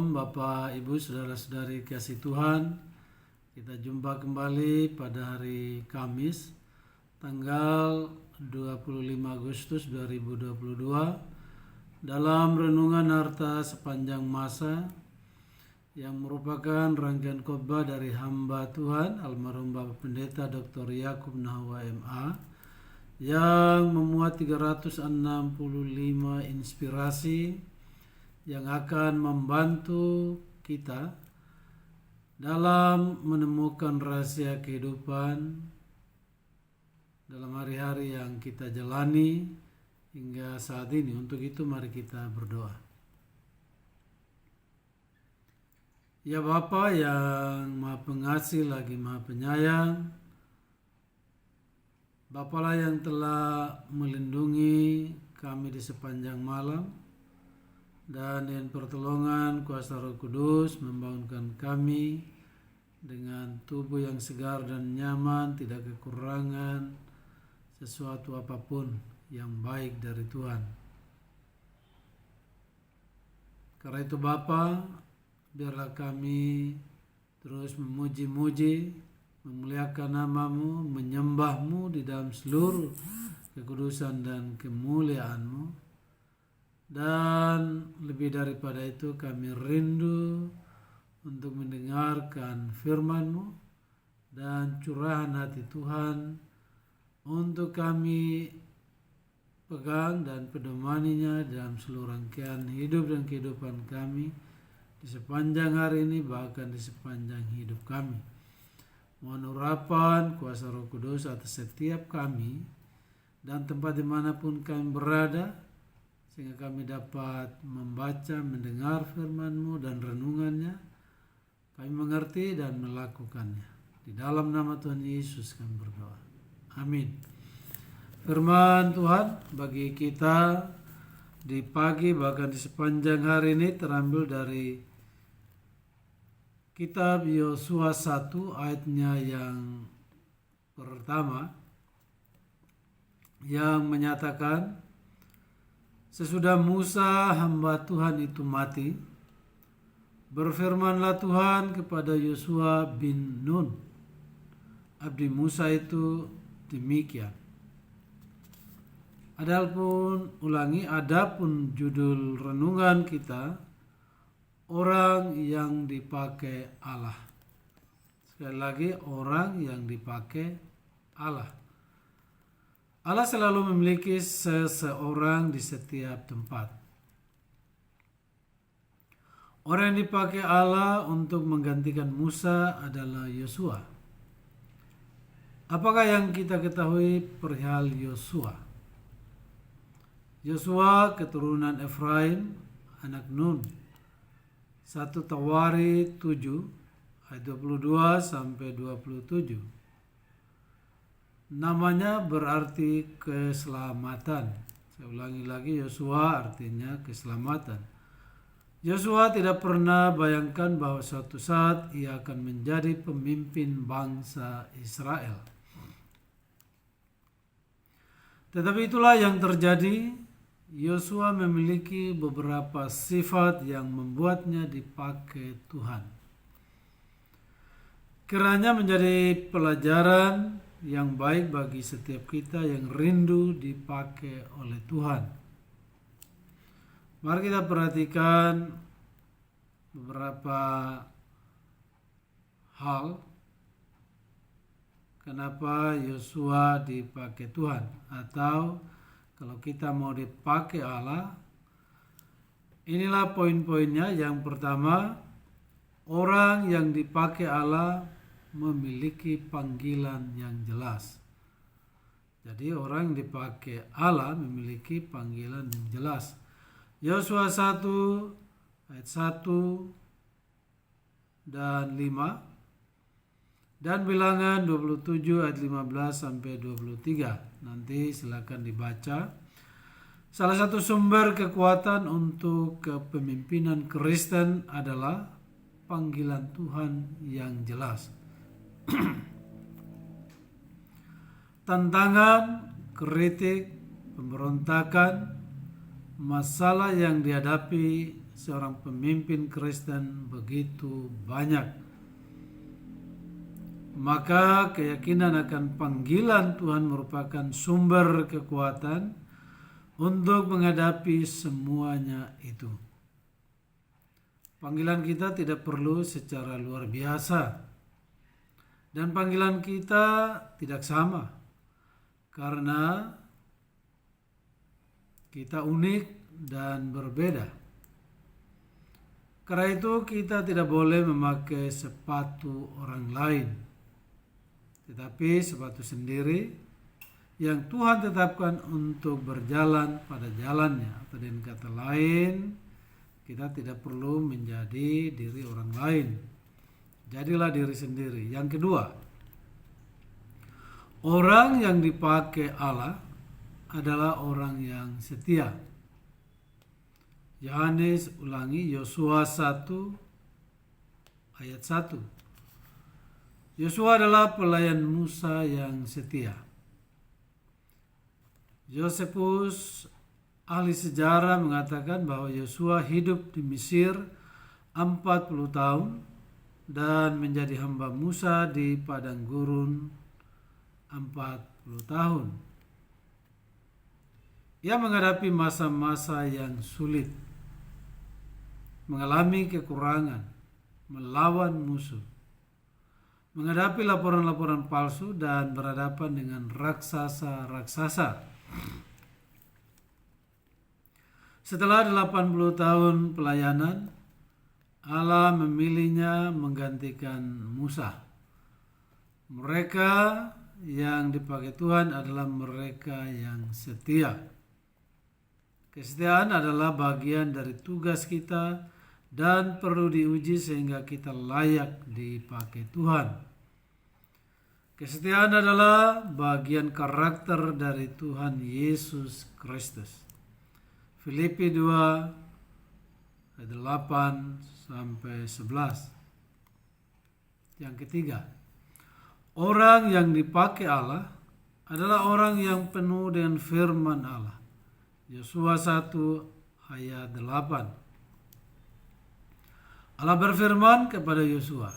Shalom Bapak, Ibu, Saudara-saudari kasih Tuhan. Kita jumpa kembali pada hari Kamis tanggal 25 Agustus 2022 dalam Renungan Harta Sepanjang Masa yang merupakan rangkaian khotbah dari hamba Tuhan almarhum Bapak Pendeta Dr. Yakub Nahwa MA yang memuat 365 inspirasi yang akan membantu kita dalam menemukan rahasia kehidupan dalam hari-hari yang kita jalani hingga saat ini. Untuk itu mari kita berdoa. Ya Bapa yang Maha Pengasih lagi Maha Penyayang, Bapalah yang telah melindungi kami di sepanjang malam, dan dengan pertolongan kuasa Roh Kudus membangunkan kami dengan tubuh yang segar dan nyaman, tidak kekurangan sesuatu apapun yang baik dari Tuhan. Karena itu Bapa, biarlah kami terus memuji-muji, memuliakan nama-Mu, menyembah-Mu di dalam seluruh kekudusan dan kemuliaan-Mu. Dan lebih daripada itu kami rindu untuk mendengarkan firman-Mu dan curahan hati Tuhan untuk kami pegang dan pedomaninya dalam seluruh rangkaian hidup dan kehidupan kami di sepanjang hari ini, bahkan di sepanjang hidup kami. Mohon urapan kuasa Roh Kudus atas setiap kami dan tempat dimanapun kami berada, sehingga kami dapat membaca, mendengar firman-Mu dan renungannya, kami mengerti dan melakukannya. Di dalam nama Tuhan Yesus kami berdoa. Amin. Firman Tuhan bagi kita di pagi bahkan di sepanjang hari ini terambil dari kitab Yosua 1 ayatnya yang pertama, yang menyatakan, sesudah Musa hamba Tuhan itu mati, berfirmanlah Tuhan kepada Yosua bin Nun, abdi Musa itu demikian. Adapun judul renungan kita, orang yang dipakai Allah. Sekali lagi, orang yang dipakai Allah. Allah selalu memiliki seseorang di setiap tempat. Orang yang dipakai Allah untuk menggantikan Musa adalah Yosua. Apakah yang kita ketahui perihal Yosua? Yosua keturunan Efraim, anak Nun. 1 Tawari 7 ayat 22 sampai 27. Namanya berarti keselamatan. Saya ulangi lagi, Yosua artinya keselamatan. Yosua tidak pernah bayangkan bahwa suatu saat ia akan menjadi pemimpin bangsa Israel. Tetapi itulah yang terjadi. Yosua memiliki beberapa sifat yang membuatnya dipakai Tuhan. Kiranya menjadi pelajaran yang baik bagi setiap kita yang rindu dipakai oleh Tuhan. Mari kita perhatikan beberapa hal kenapa Yosua dipakai Tuhan, atau kalau kita mau dipakai Allah, inilah poin-poinnya. Yang pertama, orang yang dipakai Allah memiliki panggilan yang jelas. Jadi orang yang dipakai Allah memiliki panggilan yang jelas. Yosua 1 ayat 1 dan 5 dan Bilangan 27 ayat 15 sampai 23. Nanti silakan dibaca. Salah satu sumber kekuatan untuk kepemimpinan Kristen adalah panggilan Tuhan yang jelas. Tantangan, kritik, pemberontakan, masalah yang dihadapi seorang pemimpin Kristen begitu banyak. Maka keyakinan akan panggilan Tuhan merupakan sumber kekuatan untuk menghadapi semuanya itu. Panggilan kita tidak perlu secara luar biasa. Dan panggilan kita tidak sama. Karena kita unik dan berbeda. Karena itu kita tidak boleh memakai sepatu orang lain. Tetapi sepatu sendiri yang Tuhan tetapkan untuk berjalan pada jalannya. Atau dengan kata lain, kita tidak perlu menjadi diri orang lain. Jadilah diri sendiri. Yang kedua, orang yang dipakai Allah adalah orang yang setia. Yohanes ulangi Yosua 1 ayat 1. Yosua adalah pelayan Musa yang setia. Yosefus, ahli sejarah, mengatakan bahwa Yosua hidup di Mesir 40 tahun dan menjadi hamba Musa di padang gurun 40 tahun. Ia menghadapi masa-masa yang sulit, mengalami kekurangan, melawan musuh, menghadapi laporan-laporan palsu dan berhadapan dengan raksasa-raksasa. Setelah 80 tahun pelayanan, Allah memilihnya menggantikan Musa. Mereka yang dipakai Tuhan adalah mereka yang setia. Kesetiaan adalah bagian dari tugas kita dan perlu diuji sehingga kita layak dipakai Tuhan. Kesetiaan adalah bagian karakter dari Tuhan Yesus Kristus. Filipi 2 ayat 8 sampai 11. Yang ketiga, orang yang dipakai Allah adalah orang yang penuh dengan firman Allah. Yosua 1 ayat 8. Allah berfirman kepada Yosua,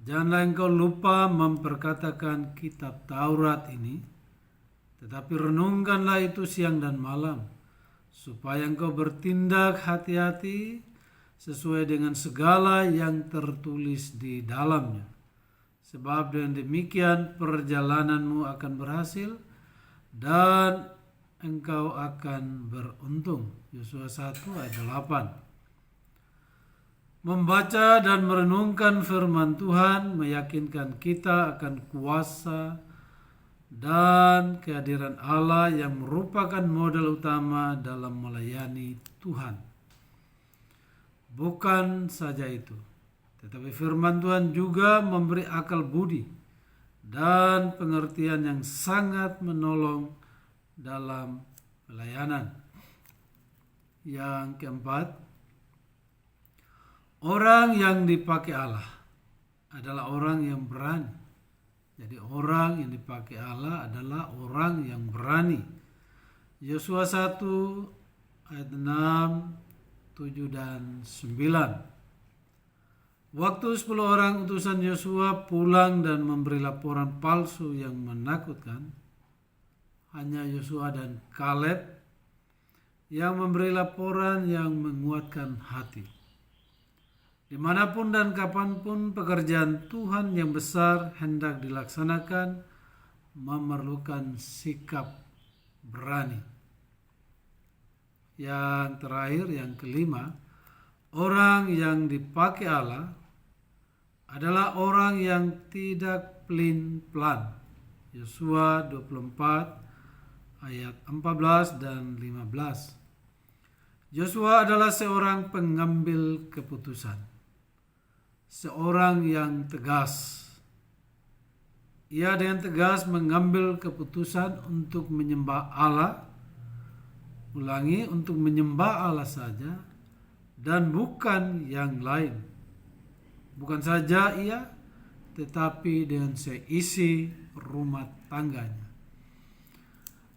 janganlah engkau lupa memperkatakan kitab Taurat ini, tetapi renungkanlah itu siang dan malam, supaya engkau bertindak hati-hati sesuai dengan segala yang tertulis di dalamnya. Sebab dengan demikian perjalananmu akan berhasil dan engkau akan beruntung. Yosua 1 ayat 8. Membaca dan merenungkan firman Tuhan meyakinkan kita akan kuasa dan kehadiran Allah yang merupakan modal utama dalam melayani Tuhan. Bukan saja itu, tetapi firman Tuhan juga memberi akal budi dan pengertian yang sangat menolong dalam pelayanan. Yang keempat, orang yang dipakai Allah adalah orang yang berani. Jadi orang yang dipakai Allah adalah orang yang berani. Yosua 1 ayat 6, 7 dan 9. Waktu 10 orang utusan Yosua pulang dan memberi laporan palsu yang menakutkan, hanya Yosua dan Kaleb yang memberi laporan yang menguatkan hati. Dimanapun dan kapanpun pekerjaan Tuhan yang besar hendak dilaksanakan, memerlukan sikap berani. Yang terakhir, yang kelima, orang yang dipakai Allah adalah orang yang tidak pelin-pelan. Yosua 24 ayat 14 dan 15. Yosua adalah seorang pengambil keputusan, seorang yang tegas. Ia dengan tegas mengambil keputusan untuk menyembah Allah. Ulangi, untuk menyembah Allah saja dan bukan yang lain. Bukan saja ia, tetapi dengan seisi rumah tangganya.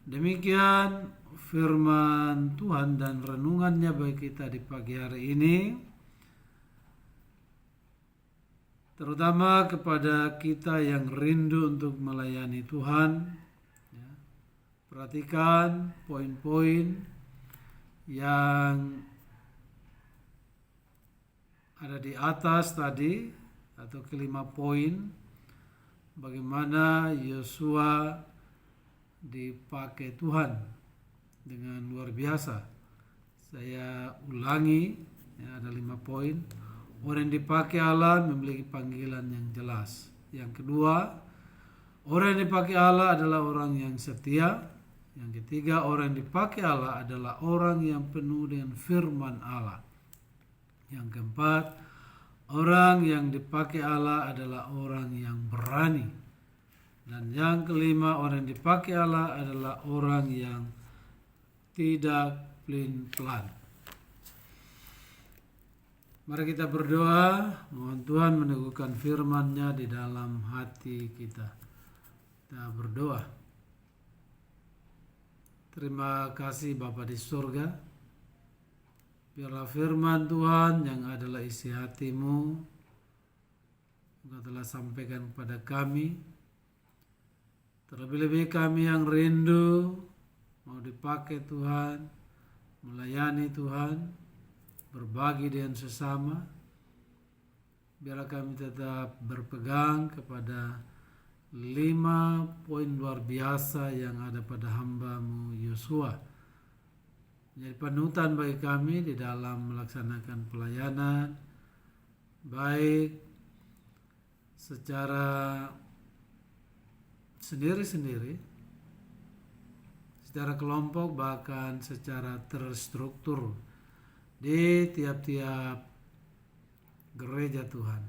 Demikian firman Tuhan dan renungannya bagi kita di pagi hari ini, terutama kepada kita yang rindu untuk melayani Tuhan. Ya, perhatikan poin-poin yang ada di atas tadi, atau kelima poin, bagaimana Yosua dipakai Tuhan dengan luar biasa. Saya ulangi, ya, ada 5 poin. Orang yang dipakai Allah memiliki panggilan yang jelas. Yang kedua, orang yang dipakai Allah adalah orang yang setia. Yang ketiga, orang yang dipakai Allah adalah orang yang penuh dengan firman Allah. Yang keempat, orang yang dipakai Allah adalah orang yang berani. Dan yang kelima, orang yang dipakai Allah adalah orang yang tidak pelin-pelan. Mari kita berdoa, mohon Tuhan meneguhkan firman-Nya di dalam hati kita. Kita berdoa. Terima kasih Bapa di surga. Biarlah firman Tuhan yang adalah isi hati-Mu Engkau telah sampaikan kepada kami. Terlebih-lebih kami yang rindu mau dipakai Tuhan, melayani Tuhan, berbagi dengan sesama. Biarlah kami tetap berpegang kepada 5 poin luar biasa yang ada pada hamba-Mu Yosua. Menjadi panutan bagi kami di dalam melaksanakan pelayanan, baik secara sendiri-sendiri, secara kelompok, bahkan secara terstruktur di tiap-tiap gereja Tuhan.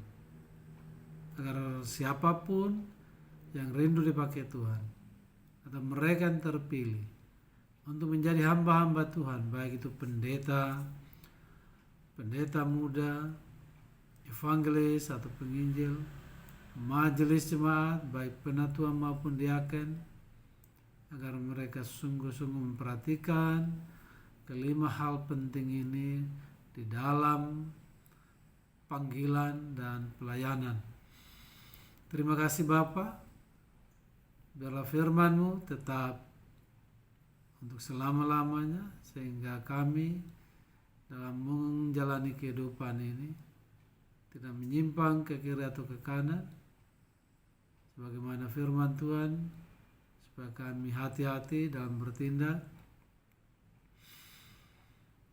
Agar siapapun yang rindu dipakai Tuhan, atau mereka yang terpilih untuk menjadi hamba-hamba Tuhan, baik itu pendeta muda, evangelis atau penginjil, majelis jemaat, baik penatua maupun diaken, agar mereka sungguh-sungguh memperhatikan kelima hal penting ini di dalam panggilan dan pelayanan. Terima kasih Bapa, biarlah firman-Mu tetap untuk selama-lamanya, sehingga kami dalam menjalani kehidupan ini tidak menyimpang ke kiri atau ke kanan, sebagaimana firman Tuhan, supaya kami hati-hati dalam bertindak,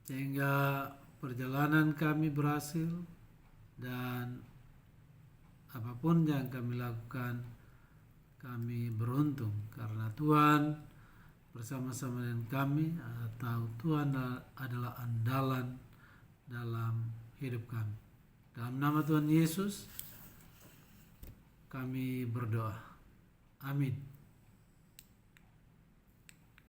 sehingga perjalanan kami berhasil dan apapun yang kami lakukan, kami beruntung karena Tuhan bersama-sama dengan kami, atau Tuhan adalah andalan dalam hidup kami. Dalam nama Tuhan Yesus kami berdoa. Amin.